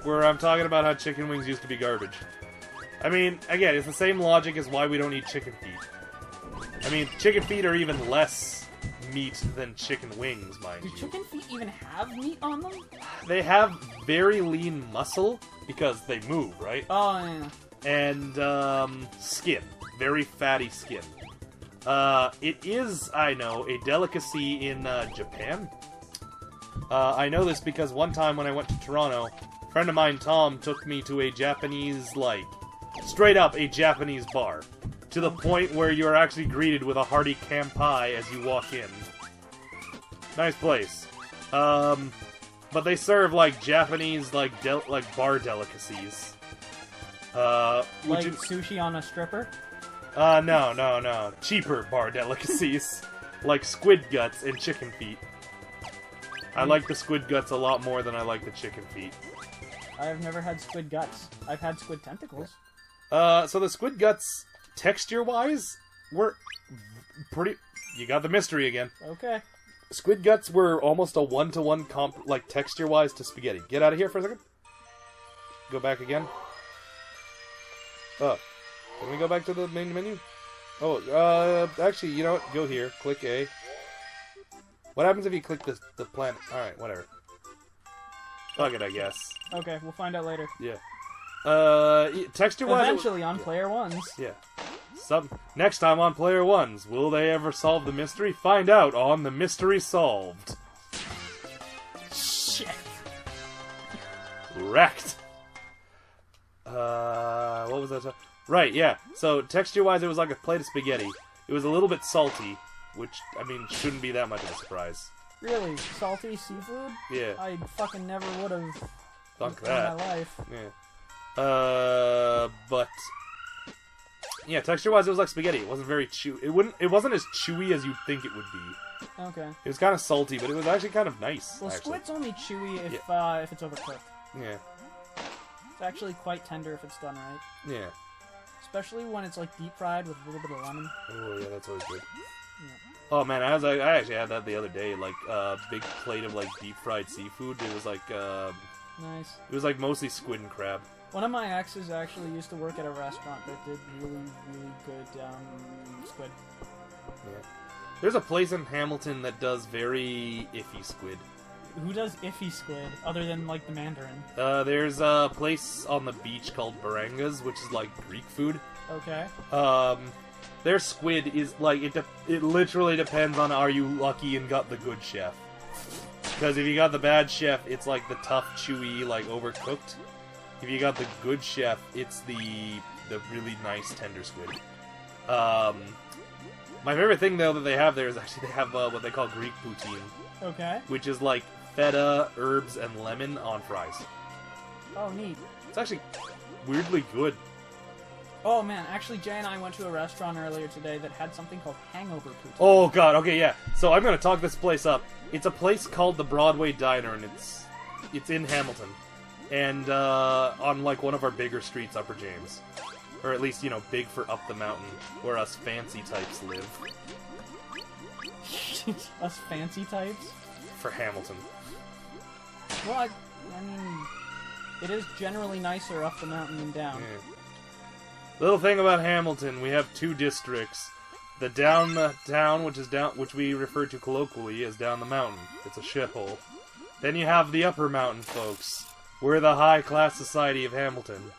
where I'm talking about how chicken wings used to be garbage. I mean, again, it's the same logic as why we don't eat chicken feet. I mean, chicken feet are even less meat than chicken wings, mind you. Do chicken feet even have meat on them? They have very lean muscle, because they move, right? Oh, yeah. And, skin. Very fatty skin. It is, I know, a delicacy in, Japan. I know this because one time when I went to Toronto, a friend of mine, Tom, took me to a Japanese, like, straight up a Japanese bar. To the point where you are actually greeted with a hearty kampai as you walk in. Nice place. But they serve, like, Japanese, like bar delicacies. Like sushi on a stripper? No. Cheaper bar delicacies. Like squid guts and chicken feet. I like the squid guts a lot more than I like the chicken feet. I have never had squid guts. I've had squid tentacles. So the squid guts, texture-wise, were pretty... You got the mystery again. Okay. Squid guts were almost a one-to-one comp, like, texture-wise to spaghetti. Get out of here for a second. Go back again. Oh. Can we go back to the main menu? Oh, actually, you know what? Go here. Click A. What happens if you click the planet? Alright, whatever. Fuck it, I guess. Okay, we'll find out later. Yeah. Texture-wise... Eventually on Player Ones. Yeah. Next time on Player Ones, will they ever solve the mystery? Find out on The Mystery Solved. Shit. Wrecked. What was that? Right, yeah. So, texture-wise, it was like a plate of spaghetti. It was a little bit salty, which, I mean, shouldn't be that much of a surprise. Really? Salty seafood? Yeah. I fucking never would have Fuck in that. my life. Yeah. But... Yeah, texture-wise, it was like spaghetti. It wasn't very chewy. It wasn't as chewy as you'd think it would be. Okay. It was kind of salty, but it was actually kind of nice. Well, actually. squid's only chewy if it's overcooked. Yeah. It's actually quite tender if it's done right. Yeah. Especially when it's like deep fried with a little bit of lemon. Oh yeah, that's always good. Yeah. Oh man, I actually had that the other day. Like a big plate of like deep fried seafood. It was like nice. It was like mostly squid and crab. One of my exes actually used to work at a restaurant that did really, really good squid. Yeah. There's a place in Hamilton that does very iffy squid. Who does iffy squid, other than, like, the Mandarin? There's a place on the beach called Barangas, which is, like, Greek food. Okay. Their squid is, like, it literally depends on are you lucky and got the good chef. Because if you got the bad chef, it's, like, the tough, chewy, like, overcooked. If you got the good chef, it's the really nice, tender squid. My favorite thing, though, that they have there is actually they have what they call Greek poutine. Okay. Which is, like, feta, herbs, and lemon on fries. Oh, neat. It's actually weirdly good. Oh, man. Actually, Jay and I went to a restaurant earlier today that had something called hangover poutine. Oh, God. Okay, yeah. So I'm going to talk this place up. It's a place called the Broadway Diner, and it's in Hamilton. And on, like, one of our bigger streets, Upper James. Or at least, you know, big for up the mountain, where us fancy types live. Us fancy types? For Hamilton. Well, I mean, it is generally nicer up the mountain than down. Yeah. Little thing about Hamilton, we have two districts. The town, which we refer to colloquially as down the mountain. It's a shithole. Then you have the upper mountain folks. We're the high-class society of Hamilton.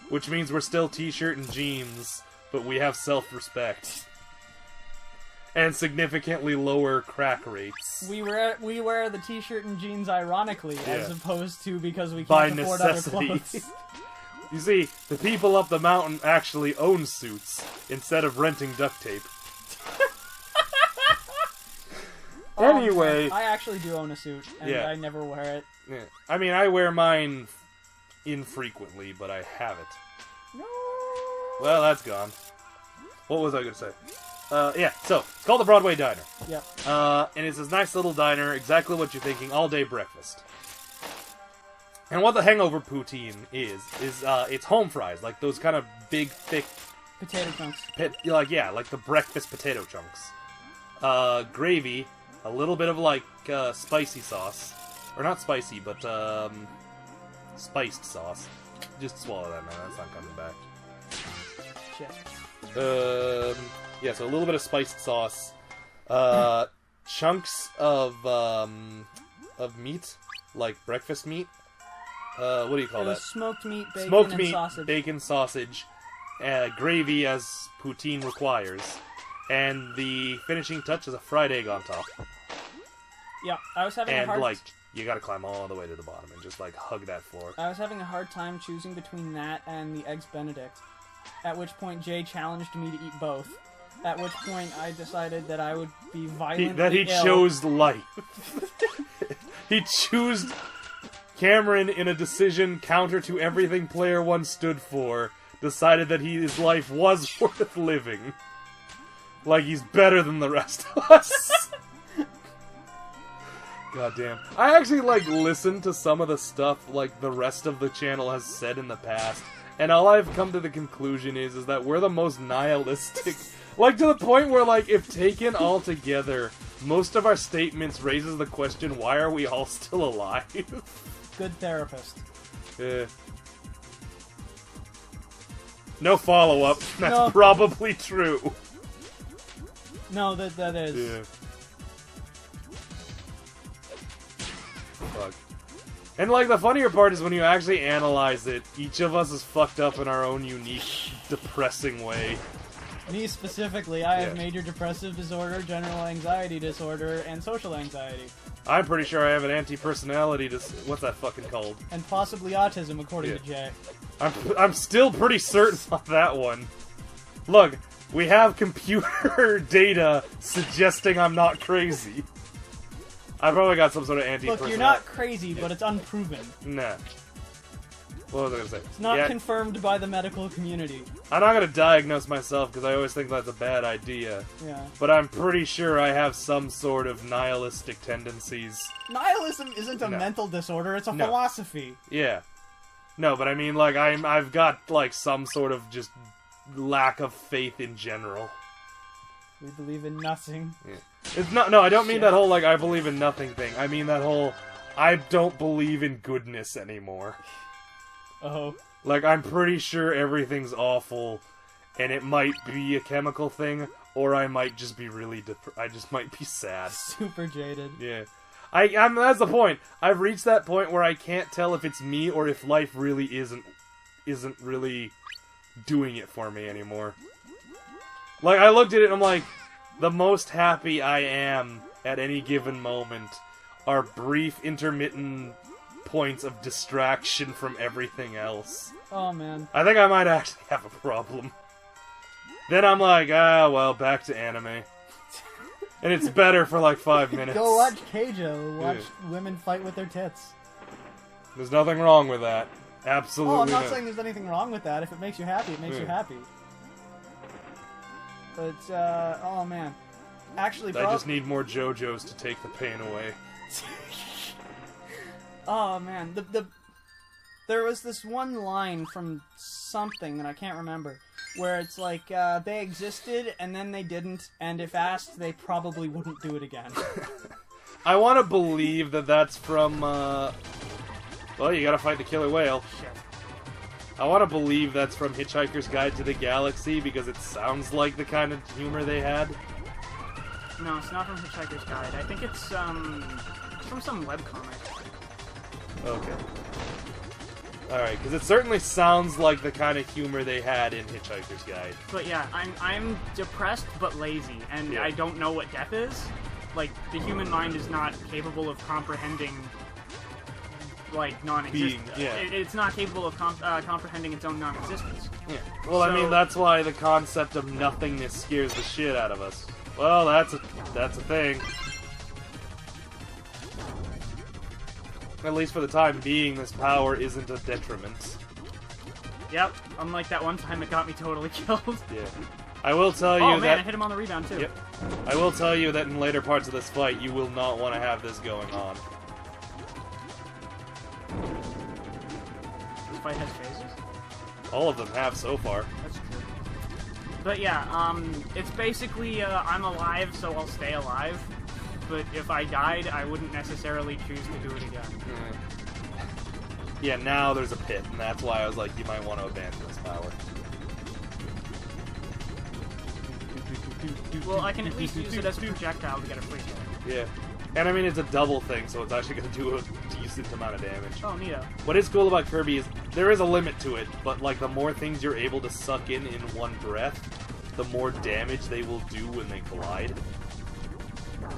Which means we're still t-shirt and jeans, but we have self-respect. And significantly lower crack rates. We wear the t-shirt and jeans ironically, as opposed to because we By can't afford necessity. other clothes. You see, the people up the mountain actually own suits, instead of renting duct tape. Anyway... I actually do own a suit, and I never wear it. Yeah. I mean, I wear mine infrequently, but I have it. No. Well, that's gone. What was I going to say? Yeah, so, it's called the Broadway Diner. Yep. And it's this nice little diner, exactly what you're thinking, all-day breakfast. And what the hangover poutine is it's home fries, like those kind of big, thick... Potato chunks. Like the breakfast potato chunks. Gravy, a little bit of, like, spicy sauce. Or not spicy, but, Spiced sauce. Just swallow that, man. That's not coming back. Shit. Yeah, so a little bit of spiced sauce. Chunks of meat, like breakfast meat. What do you call that? Smoked meat, bacon, Smoked and meat, sausage. bacon, sausage, gravy as poutine requires, and the finishing touch is a fried egg on top. Yeah, I was having a And hard like, you gotta climb all the way to the bottom and just like hug that floor. I was having a hard time choosing between that and the Eggs Benedict. At which point Jay challenged me to eat both. At which point I decided that I would be violently He ill. chose life. He chose Cameron in a decision counter to everything Player 1 stood for. Decided that his life was worth living. Like he's better than the rest of us. Goddamn. I actually, like, listened to some of the stuff, like, the rest of the channel has said in the past, and all I've come to the conclusion is that we're the most nihilistic. Like, to the point where, like, if taken all together, most of our statements raises the question, why are we all still alive? Good therapist. No follow-up. That's probably true. No, that is. Yeah. Fuck. And, like, the funnier part is when you actually analyze it, each of us is fucked up in our own unique, depressing way. Me specifically, I have major depressive disorder, general anxiety disorder, and social anxiety. I'm pretty sure I have an anti-personality what's that fucking called? And possibly autism, according to Jay. I'm still pretty certain on that one. Look, we have computer data suggesting I'm not crazy. I probably got some sort of anti-personality. Look, you're not crazy, but it's unproven. Nah. What was I gonna say? It's not confirmed by the medical community. I'm not gonna diagnose myself because I always think that's a bad idea. Yeah. But I'm pretty sure I have some sort of nihilistic tendencies. Nihilism isn't a mental disorder, it's a philosophy. Yeah. No, but I mean, like, I've got, like, some sort of just lack of faith in general. We believe in nothing. Yeah. It's not, no, I don't mean that whole, like, I believe in nothing thing. I mean that whole, I don't believe in goodness anymore. Oh. Like, I'm pretty sure everything's awful, and it might be a chemical thing, or I might just be really I just might be sad. Super jaded. Yeah. That's the point. I've reached that point where I can't tell if it's me or if life really isn't really doing it for me anymore. Like, I looked at it and I'm like, the most happy I am at any given moment are brief, intermittent points of distraction from everything else. Oh, man. I think I might actually have a problem. Then I'm like, well, back to anime. And it's better for like 5 minutes. Go watch Keijo. Watch women fight with their tits. There's nothing wrong with that. Absolutely. Oh, I'm not saying there's anything wrong with that. If it makes you happy, it makes you happy. But, oh man. Actually, I just need more JoJo's to take the pain away. Oh man, there was this one line from something that I can't remember, where it's like, they existed, and then they didn't, and if asked, they probably wouldn't do it again. I want to believe that that's from, well, you gotta fight the killer whale. Shit. I want to believe that's from Hitchhiker's Guide to the Galaxy, because it sounds like the kind of humor they had. No, it's not from Hitchhiker's Guide. I think it's, from some webcomic. Okay. Alright, because it certainly sounds like the kind of humor they had in Hitchhiker's Guide. But yeah, I'm depressed but lazy, and I don't know what death is. Like, the human mind is not capable of comprehending, like, non-existence. It's not capable of comprehending its own non-existence. Yeah. Well, I mean, that's why the concept of nothingness scares the shit out of us. Well, that's a thing. At least for the time being, this power isn't a detriment. Yep, unlike that one time it got me totally killed. Yeah. I will tell you that... Oh man, that... I hit him on the rebound too. Yep. I will tell you that in later parts of this fight, you will not want to have this going on. This fight has phases? All of them have so far. That's true. But yeah, it's basically, I'm alive, so I'll stay alive. But if I died, I wouldn't necessarily choose to do it again. Yeah, now there's a pit, and that's why I was like, you might want to abandon this power. Well, I can at least use it as a projectile to get a free hit. Yeah. And I mean, it's a double thing, so it's actually going to do a decent amount of damage. Oh, neato. What is cool about Kirby is there is a limit to it, but like the more things you're able to suck in one breath, the more damage they will do when they collide. I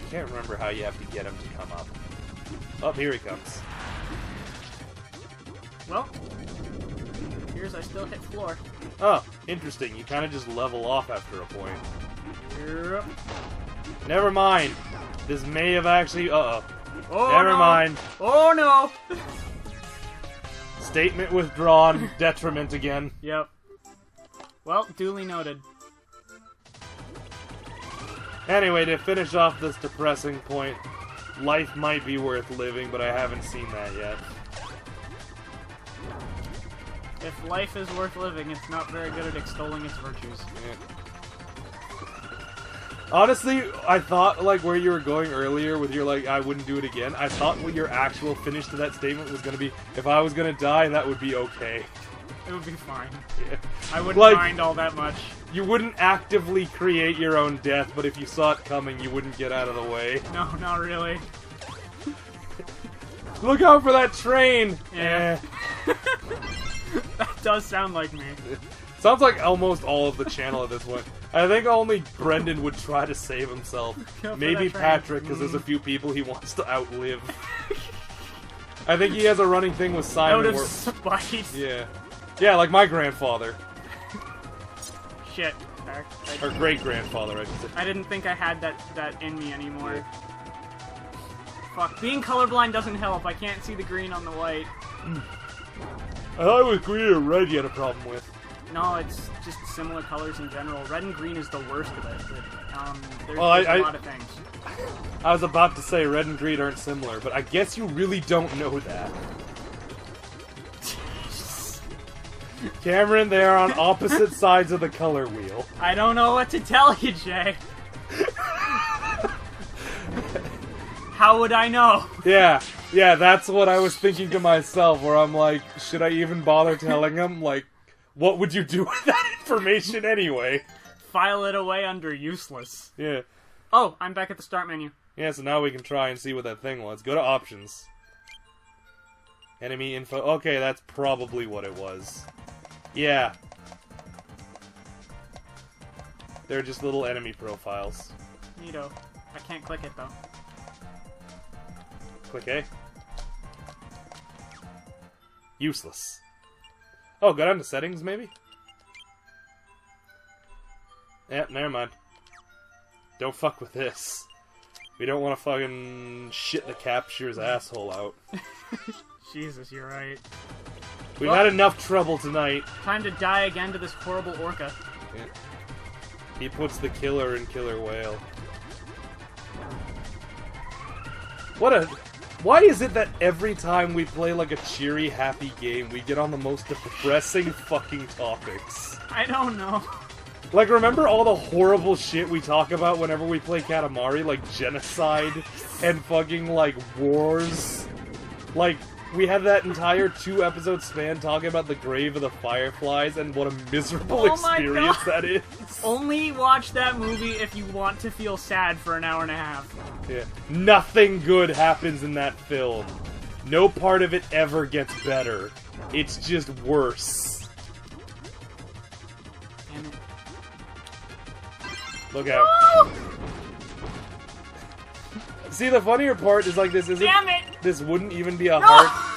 can't remember how you have to get him to come up. Oh, here he comes. Well, here's I still hit floor. Oh, interesting. You kind of just level off after a point. Yep. Never mind. This may have actually... Uh-oh. Oh, Never mind. Oh, no! Statement withdrawn. Detriment again. Yep. Well, duly noted. Anyway, to finish off this depressing point, life might be worth living, but I haven't seen that yet. If life is worth living, it's not very good at extolling its virtues. Yeah. Honestly, I thought, like, where you were going earlier with your, like, I wouldn't do it again, I thought what your actual finish to that statement was going to be, if I was going to die, that would be okay. It would be fine. Yeah. I wouldn't Like, mind all that much. You wouldn't actively create your own death, but if you saw it coming, you wouldn't get out of the way. No, not really. Look out for that train! Yeah. That does sound like me. Sounds like almost all of the channel at this point. I think only Brendan would try to save himself. Maybe Patrick, because there's a few people he wants to outlive. I think he has a running thing with Simon. Out of spite. Yeah. Yeah, like my grandfather. Shit. Or great-grandfather, I should say. I didn't think I had that in me anymore. Yeah. Fuck. Being colorblind doesn't help. I can't see the green on the white. I thought it was green or red you had a problem with. No, it's just similar colors in general. Red and green is the worst of it. But, there's a lot of things. I was about to say red and green aren't similar, but I guess you really don't know that. Cameron, they are on opposite sides of the color wheel. I don't know what to tell you, Jay. How would I know? Yeah, that's what I was thinking to myself, where I'm like, should I even bother telling him? Like, what would you do with that information anyway? File it away under useless. Yeah. Oh, I'm back at the start menu. Yeah, so now we can try and see what that thing was. Go to options. Enemy info. Okay, that's probably what it was. Yeah. They're just little enemy profiles. Neato. I can't click it, though. Click A. Useless. Oh, go down to settings, maybe? Yeah, never mind. Don't fuck with this. We don't want to fucking shit the capture's asshole out. Jesus, you're right. We've had enough trouble tonight. Time to die again to this horrible orca. Yeah. He puts the killer in Killer Whale. Why is it that every time we play like a cheery, happy game, we get on the most depressing fucking topics? I don't know. Like, remember all the horrible shit we talk about whenever we play Katamari? Like, genocide and fucking, like, wars? Like, we had that entire 2-episode span talking about the grave of the Fireflies and what a miserable experience that is. Only watch that movie if you want to feel sad for an hour and a half. Yeah. Nothing good happens in that film. No part of it ever gets better. It's just worse. Damn it. Look out. No! See, the funnier part is like this isn't... Damn it! This wouldn't even be a No! heart...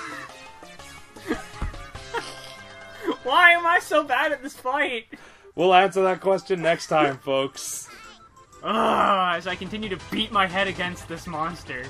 Why am I so bad at this fight? We'll answer that question next time, folks. As I continue to beat my head against this monster.